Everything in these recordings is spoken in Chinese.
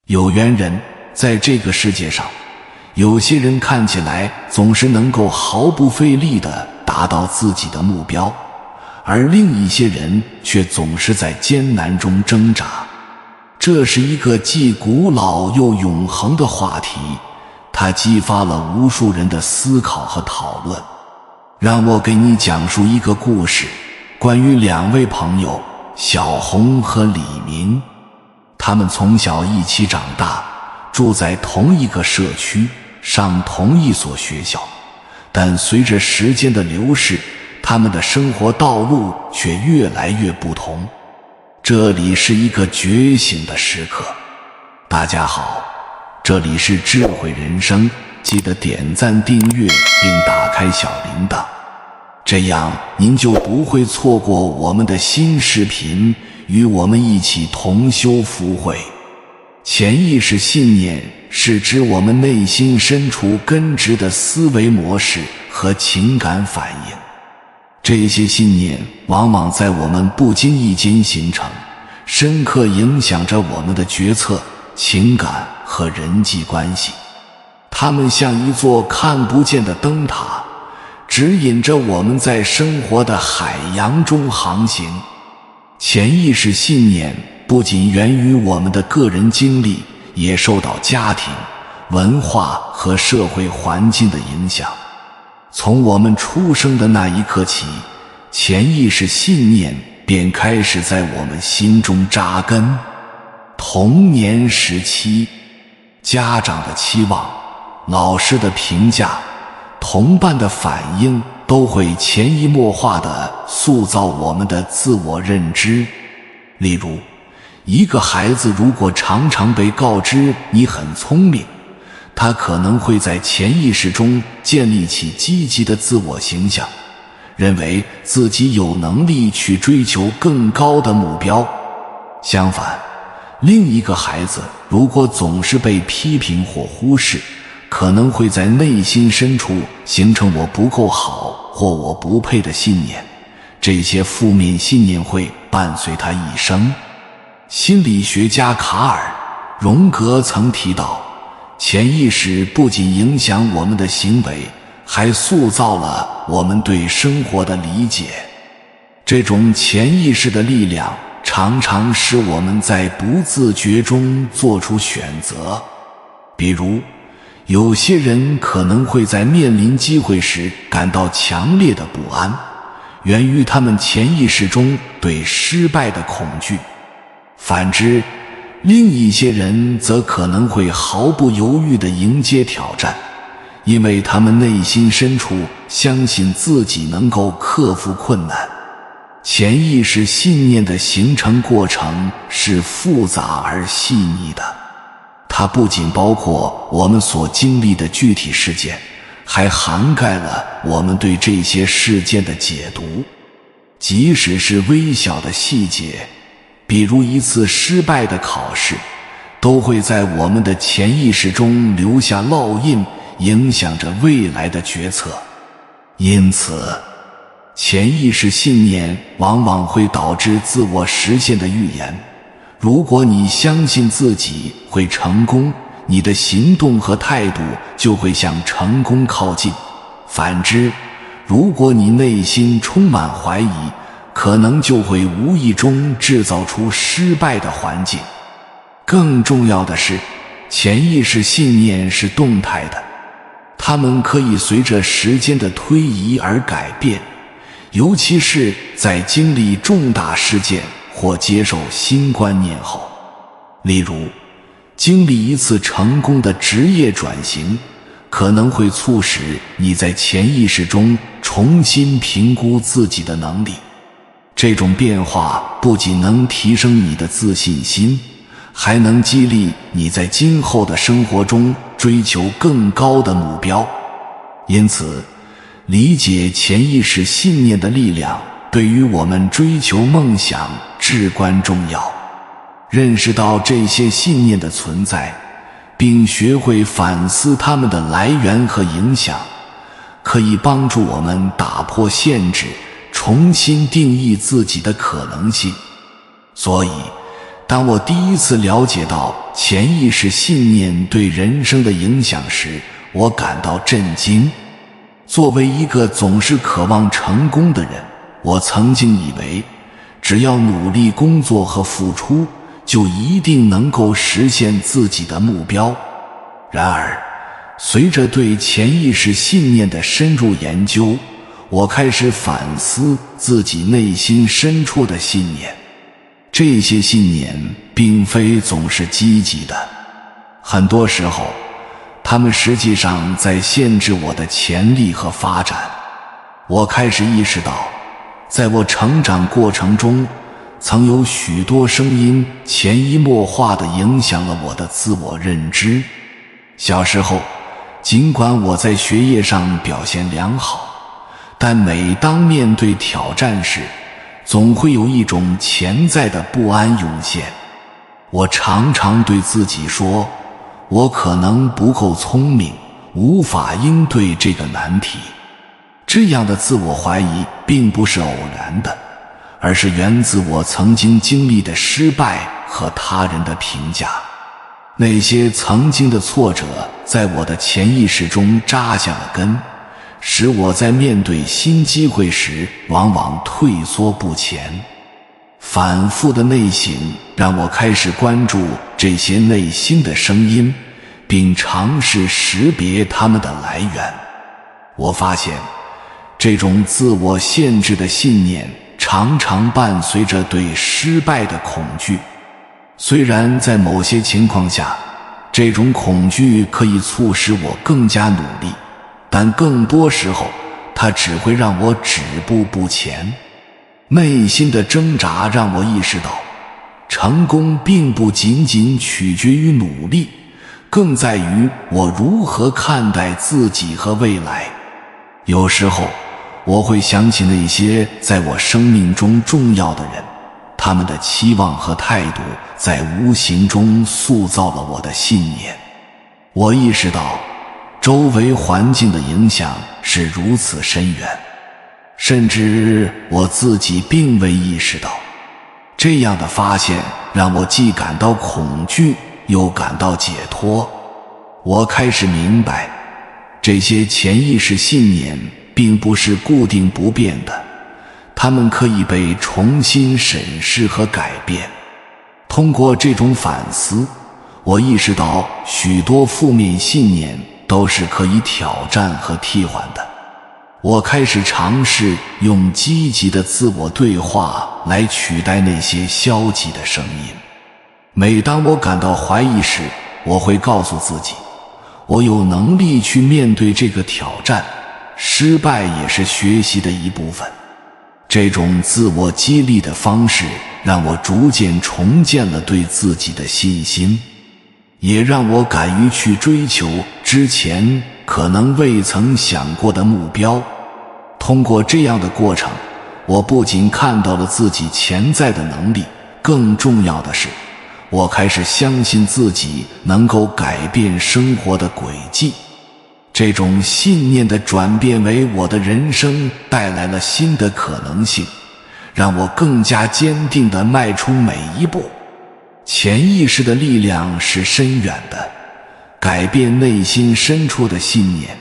有缘人，在这个世界上，有些人看起来总是能够毫不费力地达到自己的目标，而另一些人却总是在艰难中挣扎。这是一个既古老又永恒的话题，它激发了无数人的思考和讨论。让我给你讲述一个故事，关于两位朋友小红和李明。他们从小一起长大，住在同一个社区，上同一所学校，但随着时间的流逝，他们的生活道路却越来越不同。这里是一个觉醒的时刻。大家好，这里是智慧人生，记得点赞订阅并打开小铃铛，这样您就不会错过我们的新视频，与我们一起同修福慧。潜意识信念是指我们内心深处根植的思维模式和情感反应，这些信念往往在我们不经意间形成，深刻影响着我们的决策、情感和人际关系。它们像一座看不见的灯塔，指引着我们在生活的海洋中航行。潜意识信念不仅源于我们的个人经历，也受到家庭、文化和社会环境的影响。从我们出生的那一刻起，潜意识信念便开始在我们心中扎根。童年时期，家长的期望、老师的评价、同伴的反应都会潜移默化地塑造我们的自我认知。例如，一个孩子如果常常被告知你很聪明，他可能会在潜意识中建立起积极的自我形象，认为自己有能力去追求更高的目标。相反，另一个孩子如果总是被批评或忽视，可能会在内心深处形成我不够好或我不配的信念，这些负面信念会伴随他一生。心理学家卡尔·荣格曾提到，潜意识不仅影响我们的行为，还塑造了我们对生活的理解。这种潜意识的力量常常使我们在不自觉中做出选择。比如，有些人可能会在面临机会时感到强烈的不安，源于他们潜意识中对失败的恐惧。反之，另一些人则可能会毫不犹豫地迎接挑战，因为他们内心深处相信自己能够克服困难。潜意识信念的形成过程是复杂而细腻的，它不仅包括我们所经历的具体事件，还涵盖了我们对这些事件的解读。即使是微小的细节，比如一次失败的考试，都会在我们的潜意识中留下烙印，影响着未来的决策。因此，潜意识信念往往会导致自我实现的预言。如果你相信自己会成功，你的行动和态度就会向成功靠近。反之，如果你内心充满怀疑，可能就会无意中制造出失败的环境。更重要的是，潜意识信念是动态的，它们可以随着时间的推移而改变，尤其是在经历重大事件或接受新观念后。例如，经历一次成功的职业转型，可能会促使你在潜意识中重新评估自己的能力。这种变化不仅能提升你的自信心，还能激励你在今后的生活中追求更高的目标。因此，理解潜意识信念的力量对于我们追求梦想至关重要。认识到这些信念的存在，并学会反思它们的来源和影响，可以帮助我们打破限制，重新定义自己的可能性。所以，当我第一次了解到潜意识信念对人生的影响时，我感到震惊。作为一个总是渴望成功的人，我曾经以为只要努力工作和付出，就一定能够实现自己的目标。然而，随着对潜意识信念的深入研究，我开始反思自己内心深处的信念。这些信念并非总是积极的，很多时候，它们实际上在限制我的潜力和发展。我开始意识到，在我成长过程中，曾有许多声音潜移默化地影响了我的自我认知。小时候，尽管我在学业上表现良好，但每当面对挑战时，总会有一种潜在的不安涌现。我常常对自己说，我可能不够聪明，无法应对这个难题。这样的自我怀疑并不是偶然的，而是源自我曾经经历的失败和他人的评价。那些曾经的挫折在我的潜意识中扎下了根，使我在面对新机会时往往退缩不前。反复的内省让我开始关注这些内心的声音，并尝试识别它们的来源。我发现，这种自我限制的信念常常伴随着对失败的恐惧。虽然在某些情况下，这种恐惧可以促使我更加努力，但更多时候，它只会让我止步不前。内心的挣扎让我意识到，成功并不仅仅取决于努力，更在于我如何看待自己和未来。有时候，我会想起那些在我生命中重要的人，他们的期望和态度在无形中塑造了我的信念。我意识到，周围环境的影响是如此深远，甚至我自己并未意识到。这样的发现让我既感到恐惧，又感到解脱。我开始明白，这些潜意识信念并不是固定不变的，它们可以被重新审视和改变。通过这种反思，我意识到许多负面信念都是可以挑战和替换的。我开始尝试用积极的自我对话来取代那些消极的声音。每当我感到怀疑时，我会告诉自己，我有能力去面对这个挑战，失败也是学习的一部分。这种自我激励的方式让我逐渐重建了对自己的信心，也让我敢于去追求之前可能未曾想过的目标。通过这样的过程，我不仅看到了自己潜在的能力，更重要的是，我开始相信自己能够改变生活的轨迹。这种信念的转变为我的人生带来了新的可能性，让我更加坚定地迈出每一步。潜意识的力量是深远的，改变内心深处的信念，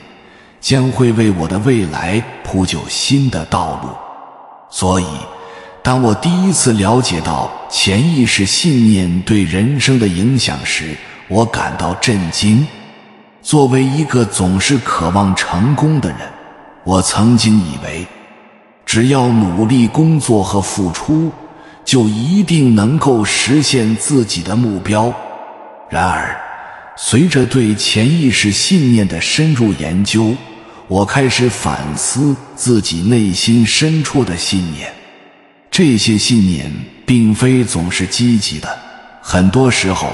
将会为我的未来铺就新的道路。所以，当我第一次了解到潜意识信念对人生的影响时，我感到震惊。作为一个总是渴望成功的人，我曾经以为，只要努力工作和付出，就一定能够实现自己的目标。然而，随着对潜意识信念的深入研究，我开始反思自己内心深处的信念。这些信念并非总是积极的，很多时候，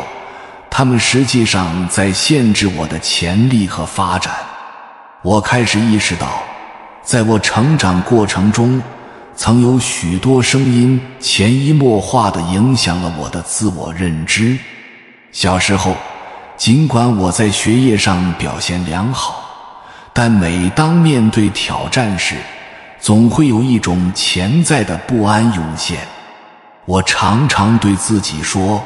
它们实际上在限制我的潜力和发展。我开始意识到，在我成长过程中，曾有许多声音潜移默化地影响了我的自我认知。小时候，尽管我在学业上表现良好，但每当面对挑战时，总会有一种潜在的不安涌现。我常常对自己说，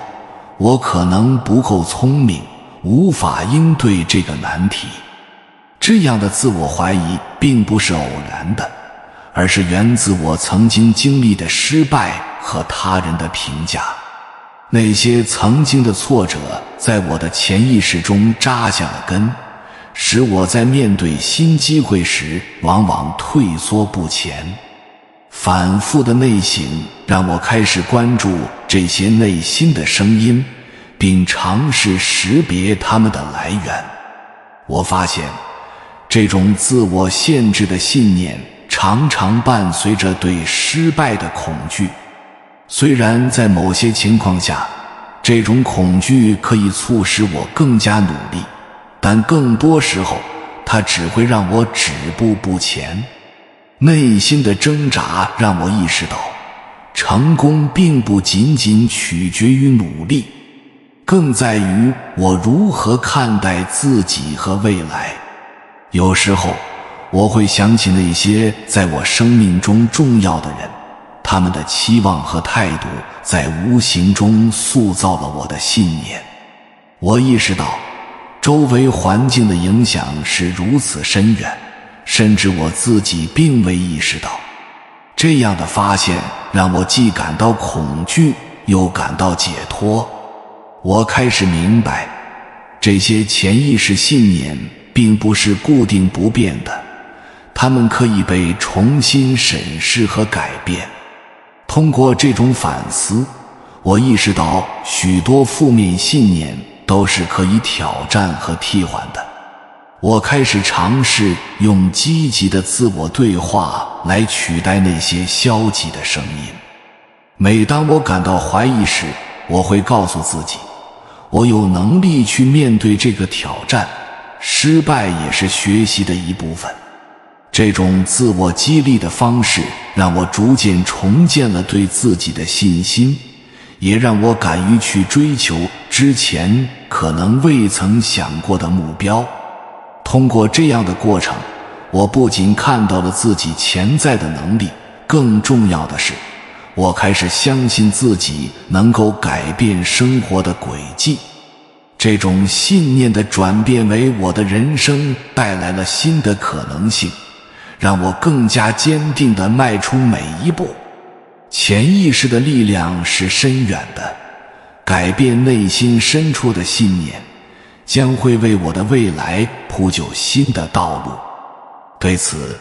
我可能不够聪明，无法应对这个难题。这样的自我怀疑并不是偶然的，而是源自我曾经经历的失败和他人的评价。那些曾经的挫折在我的潜意识中扎下了根，使我在面对新机会时往往退缩不前。反复的内省让我开始关注这些内心的声音，并尝试识别它们的来源。我发现，这种自我限制的信念常常伴随着对失败的恐惧。虽然在某些情况下，这种恐惧可以促使我更加努力，但更多时候，它只会让我止步不前。内心的挣扎让我意识到，成功并不仅仅取决于努力，更在于我如何看待自己和未来。有时候，我会想起那些在我生命中重要的人，他们的期望和态度在无形中塑造了我的信念。我意识到，周围环境的影响是如此深远，甚至我自己并未意识到。这样的发现让我既感到恐惧，又感到解脱。我开始明白，这些潜意识信念并不是固定不变的，它们可以被重新审视和改变。通过这种反思，我意识到许多负面信念都是可以挑战和替换的。我开始尝试用积极的自我对话来取代那些消极的声音。每当我感到怀疑时，我会告诉自己，我有能力去面对这个挑战，失败也是学习的一部分。这种自我激励的方式让我逐渐重建了对自己的信心，也让我敢于去追求之前可能未曾想过的目标。通过这样的过程，我不仅看到了自己潜在的能力，更重要的是，我开始相信自己能够改变生活的轨迹。这种信念的转变为我的人生带来了新的可能性，让我更加坚定地迈出每一步。潜意识的力量是深远的，改变内心深处的信念，将会为我的未来铺就新的道路。对此，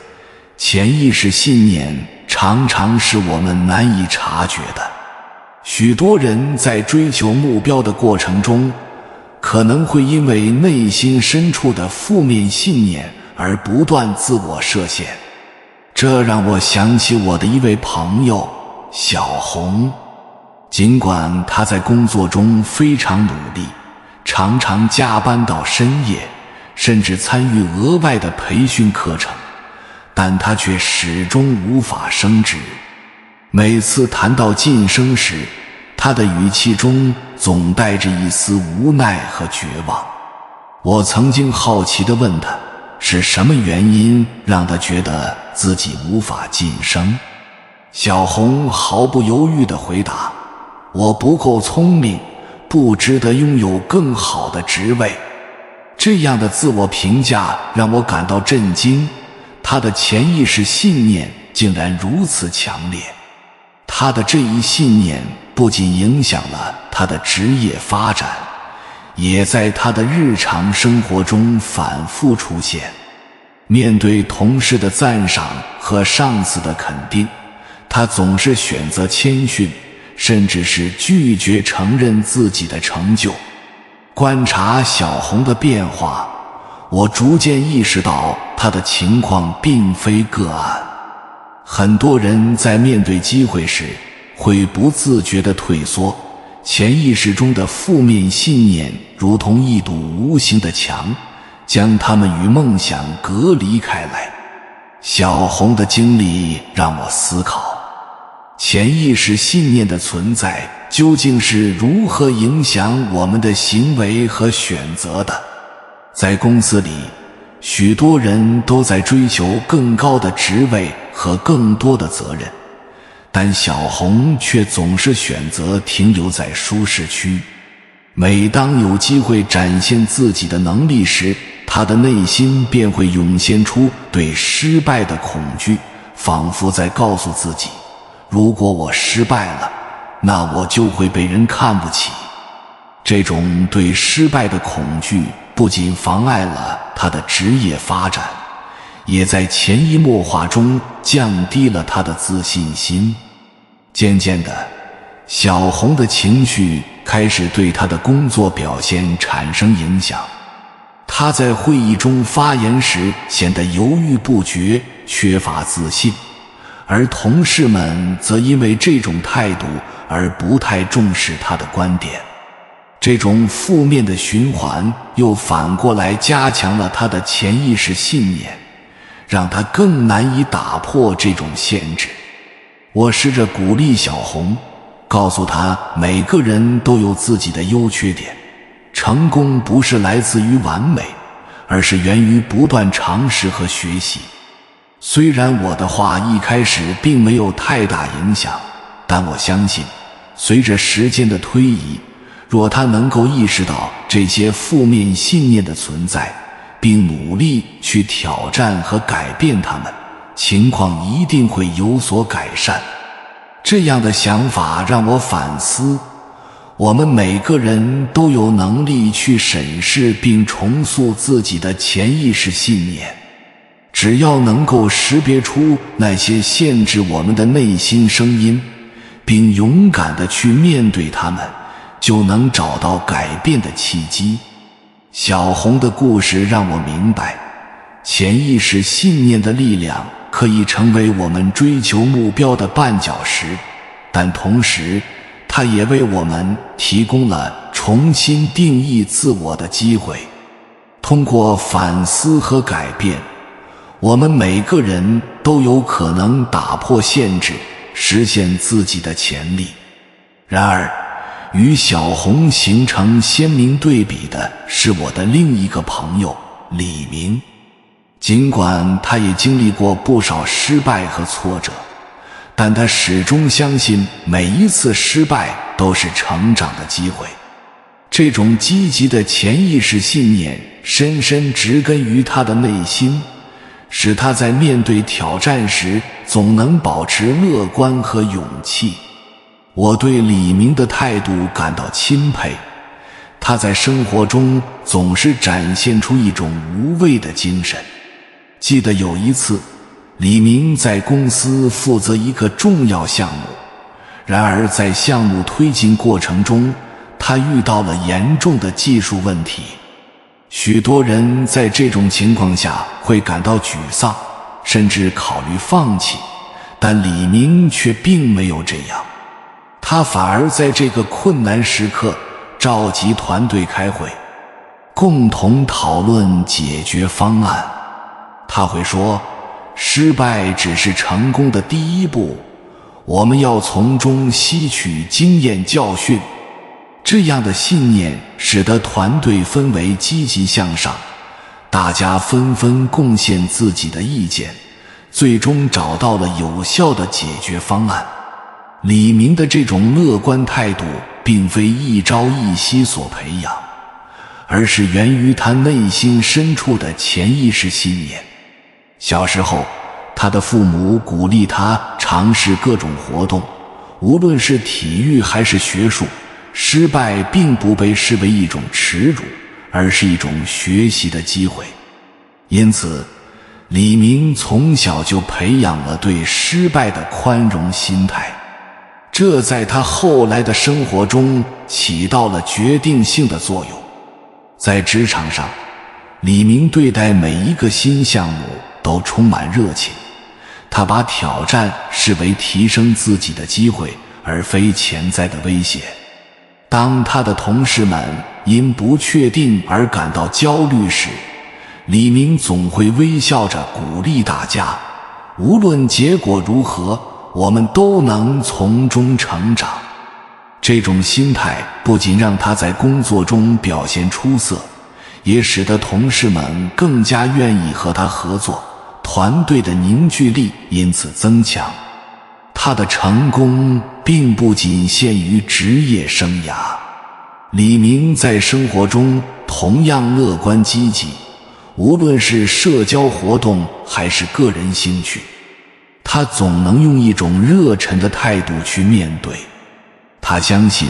潜意识信念常常是我们难以察觉的。许多人在追求目标的过程中，可能会因为内心深处的负面信念而不断自我设限。这让我想起我的一位朋友小红。尽管他在工作中非常努力，常常加班到深夜，甚至参与额外的培训课程，但他却始终无法升职。每次谈到晋升时，他的语气中总带着一丝无奈和绝望。我曾经好奇地问他，是什么原因让他觉得自己无法晋升？小红毫不犹豫地回答，我不够聪明，不值得拥有更好的职位。这样的自我评价让我感到震惊，他的潜意识信念竟然如此强烈。他的这一信念不仅影响了他的职业发展，也在他的日常生活中反复出现。面对同事的赞赏和上司的肯定，他总是选择谦逊，甚至是拒绝承认自己的成就。观察小红的变化，我逐渐意识到她的情况并非个案。很多人在面对机会时会不自觉地退缩，潜意识中的负面信念如同一堵无形的墙，将他们与梦想隔离开来。小红的经历让我思考，潜意识信念的存在究竟是如何影响我们的行为和选择的。在公司里，许多人都在追求更高的职位和更多的责任，但小红却总是选择停留在舒适区。每当有机会展现自己的能力时，她的内心便会涌现出对失败的恐惧，仿佛在告诉自己，如果我失败了，那我就会被人看不起。这种对失败的恐惧不仅妨碍了她的职业发展，也在潜移默化中降低了她的自信心。渐渐的，小红的情绪开始对她的工作表现产生影响。她在会议中发言时显得犹豫不决，缺乏自信，而同事们则因为这种态度而不太重视她的观点。这种负面的循环又反过来加强了她的潜意识信念，让她更难以打破这种限制。我试着鼓励小红，告诉她每个人都有自己的优缺点，成功不是来自于完美，而是源于不断尝试和学习。虽然我的话一开始并没有太大影响，但我相信，随着时间的推移，若他能够意识到这些负面信念的存在，并努力去挑战和改变它们，情况一定会有所改善。这样的想法让我反思，我们每个人都有能力去审视并重塑自己的潜意识信念，只要能够识别出那些限制我们的内心声音，并勇敢地去面对它们，就能找到改变的契机。小红的故事让我明白，潜意识信念的力量可以成为我们追求目标的绊脚石，但同时它也为我们提供了重新定义自我的机会。通过反思和改变，我们每个人都有可能打破限制，实现自己的潜力。然而，与小红形成鲜明对比的是我的另一个朋友李明。尽管他也经历过不少失败和挫折，但他始终相信每一次失败都是成长的机会。这种积极的潜意识信念深深植根于他的内心，使他在面对挑战时总能保持乐观和勇气。我对李明的态度感到钦佩，他在生活中总是展现出一种无畏的精神。记得有一次，李明在公司负责一个重要项目，然而在项目推进过程中，他遇到了严重的技术问题。许多人在这种情况下会感到沮丧，甚至考虑放弃，但李明却并没有这样。他反而在这个困难时刻召集团队开会，共同讨论解决方案。他会说，失败只是成功的第一步，我们要从中吸取经验教训。这样的信念使得团队氛围积极向上，大家纷纷贡献自己的意见，最终找到了有效的解决方案。李明的这种乐观态度并非一朝一夕所培养，而是源于他内心深处的潜意识信念。小时候，他的父母鼓励他尝试各种活动，无论是体育还是学术，失败并不被视为一种耻辱，而是一种学习的机会。因此，李明从小就培养了对失败的宽容心态，这在他后来的生活中起到了决定性的作用。在职场上，李明对待每一个新项目都充满热情，他把挑战视为提升自己的机会，而非潜在的威胁。当他的同事们因不确定而感到焦虑时，李明总会微笑着鼓励大家，无论结果如何，我们都能从中成长。这种心态不仅让他在工作中表现出色，也使得同事们更加愿意和他合作，团队的凝聚力因此增强。他的成功并不仅限于职业生涯。李明在生活中同样乐观积极，无论是社交活动还是个人兴趣，他总能用一种热忱的态度去面对。他相信，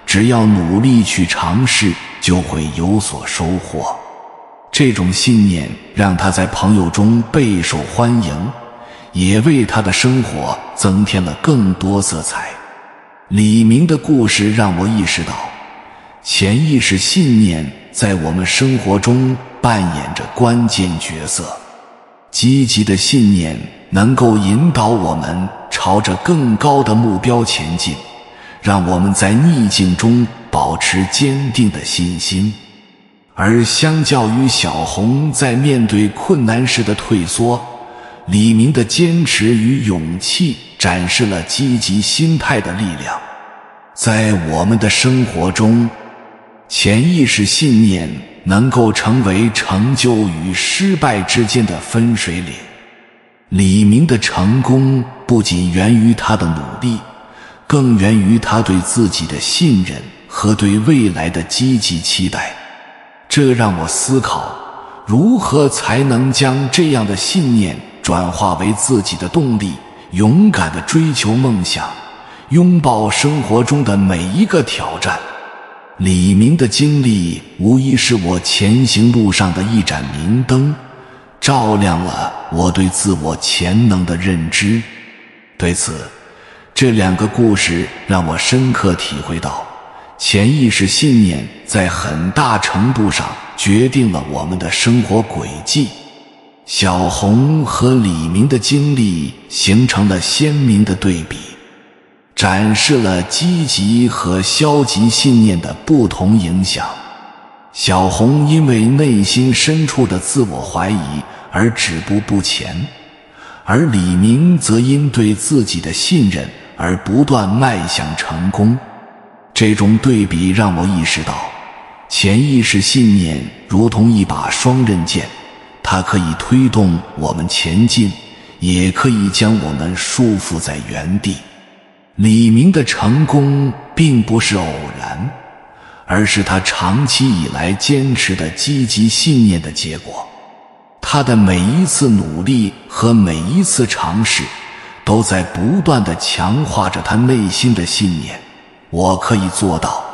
只要努力去尝试，就会有所收获。这种信念让他在朋友中备受欢迎，也为他的生活增添了更多色彩。李明的故事让我意识到，潜意识信念在我们生活中扮演着关键角色。积极的信念能够引导我们朝着更高的目标前进，让我们在逆境中保持坚定的信心。而相较于小红在面对困难时的退缩，李明的坚持与勇气展示了积极心态的力量。在我们的生活中，潜意识信念能够成为成就与失败之间的分水岭。李明的成功不仅源于他的努力，更源于他对自己的信任和对未来的积极期待。这让我思考，如何才能将这样的信念转化为自己的动力，勇敢地追求梦想，拥抱生活中的每一个挑战。李明的经历无疑是我前行路上的一盏明灯，照亮了我对自我潜能的认知。对此，这两个故事让我深刻体会到，潜意识信念在很大程度上决定了我们的生活轨迹。小红和李明的经历形成了鲜明的对比，展示了积极和消极信念的不同影响。小红因为内心深处的自我怀疑而止步不前，而李明则因对自己的信任而不断迈向成功。这种对比让我意识到，潜意识信念如同一把双刃剑，它可以推动我们前进，也可以将我们束缚在原地。李明的成功并不是偶然，而是他长期以来坚持的积极信念的结果。他的每一次努力和每一次尝试，都在不断地强化着他内心的信念，我可以做到。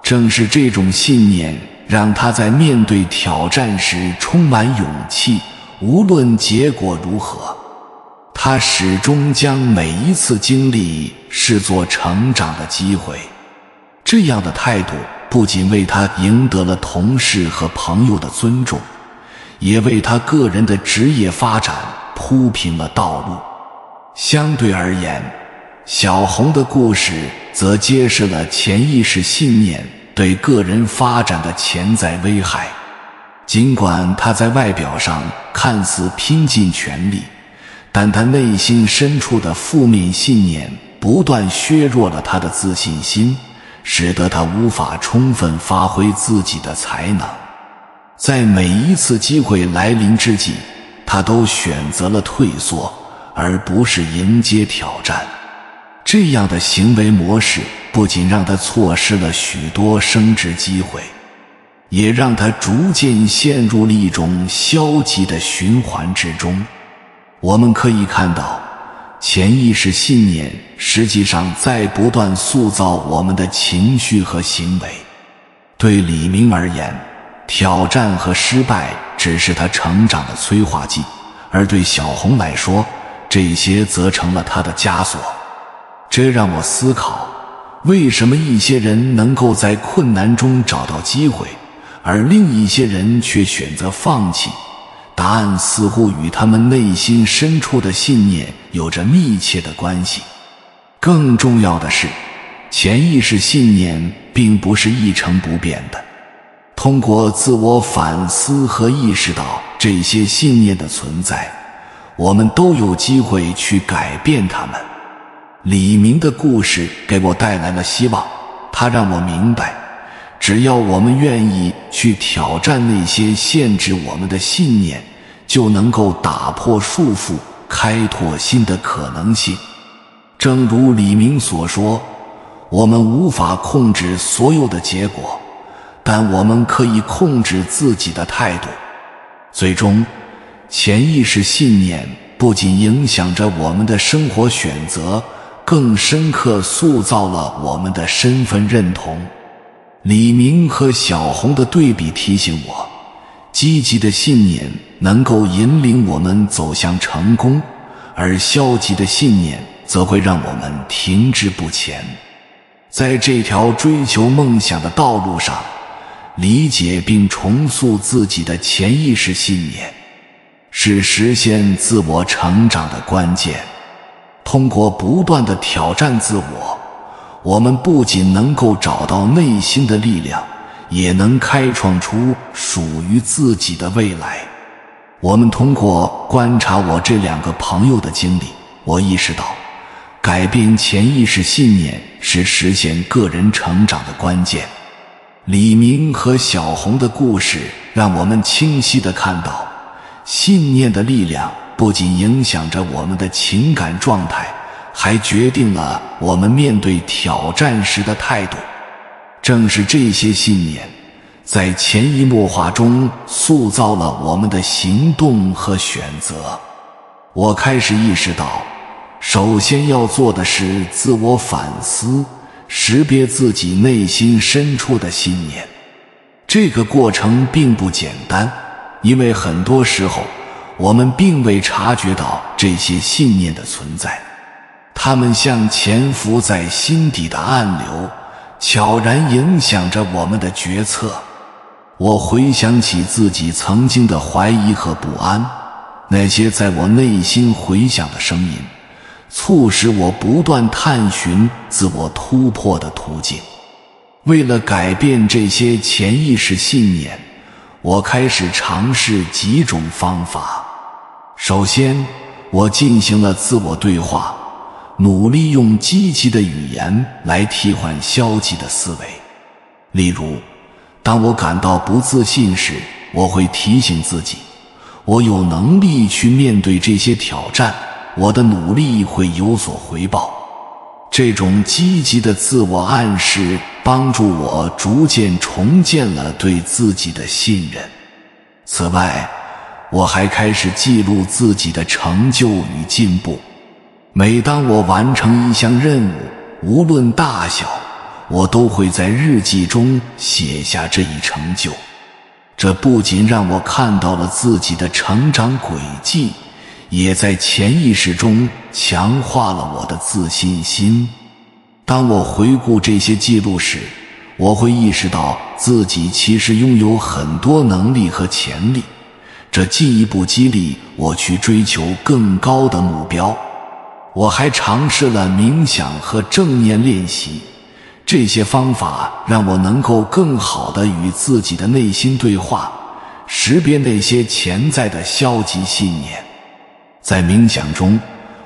正是这种信念，让他在面对挑战时充满勇气，无论结果如何，他始终将每一次经历视作成长的机会。这样的态度不仅为他赢得了同事和朋友的尊重，也为他个人的职业发展铺平了道路。相对而言，小红的故事则揭示了潜意识信念对个人发展的潜在危害。尽管他在外表上看似拼尽全力，但他内心深处的负面信念不断削弱了他的自信心，使得他无法充分发挥自己的才能。在每一次机会来临之际，他都选择了退缩，而不是迎接挑战。这样的行为模式不仅让他错失了许多升职机会，也让他逐渐陷入了一种消极的循环之中。我们可以看到，潜意识信念实际上在不断塑造我们的情绪和行为。对李明而言，挑战和失败只是他成长的催化剂，而对小红来说，这些则成了他的枷锁。这让我思考，为什么一些人能够在困难中找到机会，而另一些人却选择放弃？答案似乎与他们内心深处的信念有着密切的关系。更重要的是，潜意识信念并不是一成不变的。通过自我反思和意识到这些信念的存在，我们都有机会去改变它们。李明的故事给我带来了希望，它让我明白，只要我们愿意去挑战那些限制我们的信念，就能够打破束缚，开拓新的可能性。正如李明所说，我们无法控制所有的结果，但我们可以控制自己的态度。最终，潜意识信念不仅影响着我们的生活选择，更深刻塑造了我们的身份认同。李明和小红的对比提醒我，积极的信念能够引领我们走向成功，而消极的信念则会让我们停滞不前。在这条追求梦想的道路上，理解并重塑自己的潜意识信念，是实现自我成长的关键。通过不断的挑战自我，我们不仅能够找到内心的力量，也能开创出属于自己的未来。我们通过观察我这2个朋友的经历，我意识到改变潜意识信念是实现个人成长的关键。李明和小红的故事让我们清晰地看到，信念的力量不仅影响着我们的情感状态，还决定了我们面对挑战时的态度。正是这些信念，在潜移默化中塑造了我们的行动和选择。我开始意识到，首先要做的是自我反思，识别自己内心深处的信念。这个过程并不简单，因为很多时候我们并未察觉到这些信念的存在，它们像潜伏在心底的暗流，悄然影响着我们的决策。我回想起自己曾经的怀疑和不安，那些在我内心回响的声音，促使我不断探寻自我突破的途径。为了改变这些潜意识信念，我开始尝试几种方法。首先，我进行了自我对话，努力用积极的语言来替换消极的思维。例如，当我感到不自信时，我会提醒自己，我有能力去面对这些挑战，我的努力会有所回报。这种积极的自我暗示帮助我逐渐重建了对自己的信任。此外，我还开始记录自己的成就与进步。每当我完成一项任务，无论大小，我都会在日记中写下这一成就。这不仅让我看到了自己的成长轨迹，也在潜意识中强化了我的自信心。当我回顾这些记录时，我会意识到自己其实拥有很多能力和潜力，这进一步激励我去追求更高的目标。我还尝试了冥想和正念练习，这些方法让我能够更好地与自己的内心对话，识别那些潜在的消极信念。在冥想中，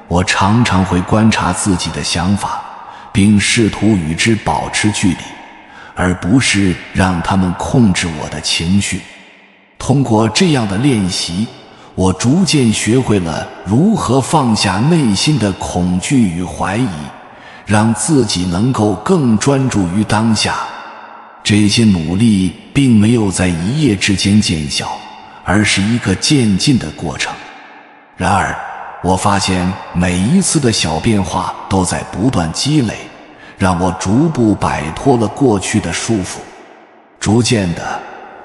我常常会观察自己的想法，并试图与之保持距离，而不是让它们控制我的情绪。通过这样的练习，我逐渐学会了如何放下内心的恐惧与怀疑，让自己能够更专注于当下。这些努力并没有在一夜之间见效，而是一个渐进的过程。然而，我发现每一次的小变化都在不断积累，让我逐步摆脱了过去的束缚。逐渐的，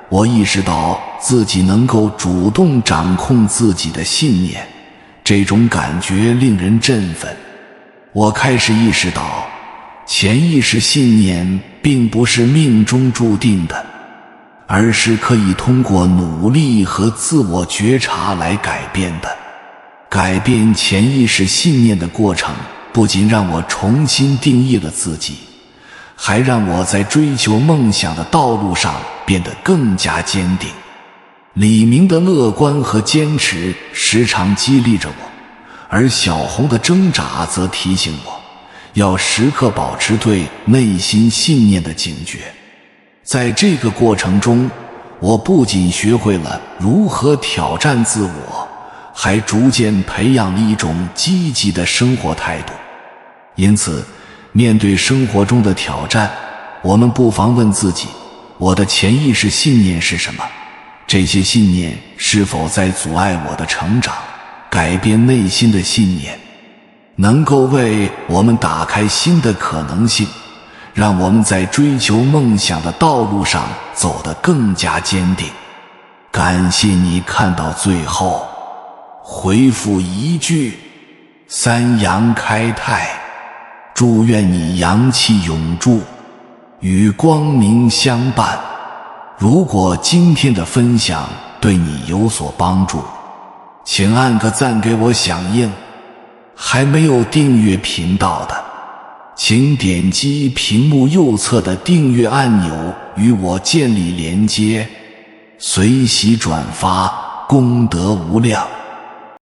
我意识到自己能够主动掌控自己的信念，这种感觉令人振奋。我开始意识到，潜意识信念并不是命中注定的，而是可以通过努力和自我觉察来改变的。改变潜意识信念的过程，不仅让我重新定义了自己，还让我在追求梦想的道路上变得更加坚定。李明的乐观和坚持时常激励着我，而小红的挣扎则提醒我，要时刻保持对内心信念的警觉。在这个过程中，我不仅学会了如何挑战自我，还逐渐培养了一种积极的生活态度。因此，面对生活中的挑战，我们不妨问自己，我的潜意识信念是什么？这些信念是否在阻碍我的成长？改变内心的信念，能够为我们打开新的可能性，让我们在追求梦想的道路上走得更加坚定。感谢你看到最后，回复一句三阳开泰，祝愿你阳气永驻，与光明相伴。如果今天的分享对你有所帮助，请按个赞给我响应。还没有订阅频道的，请点击屏幕右侧的订阅按钮，与我建立连接，随喜转发，功德无量。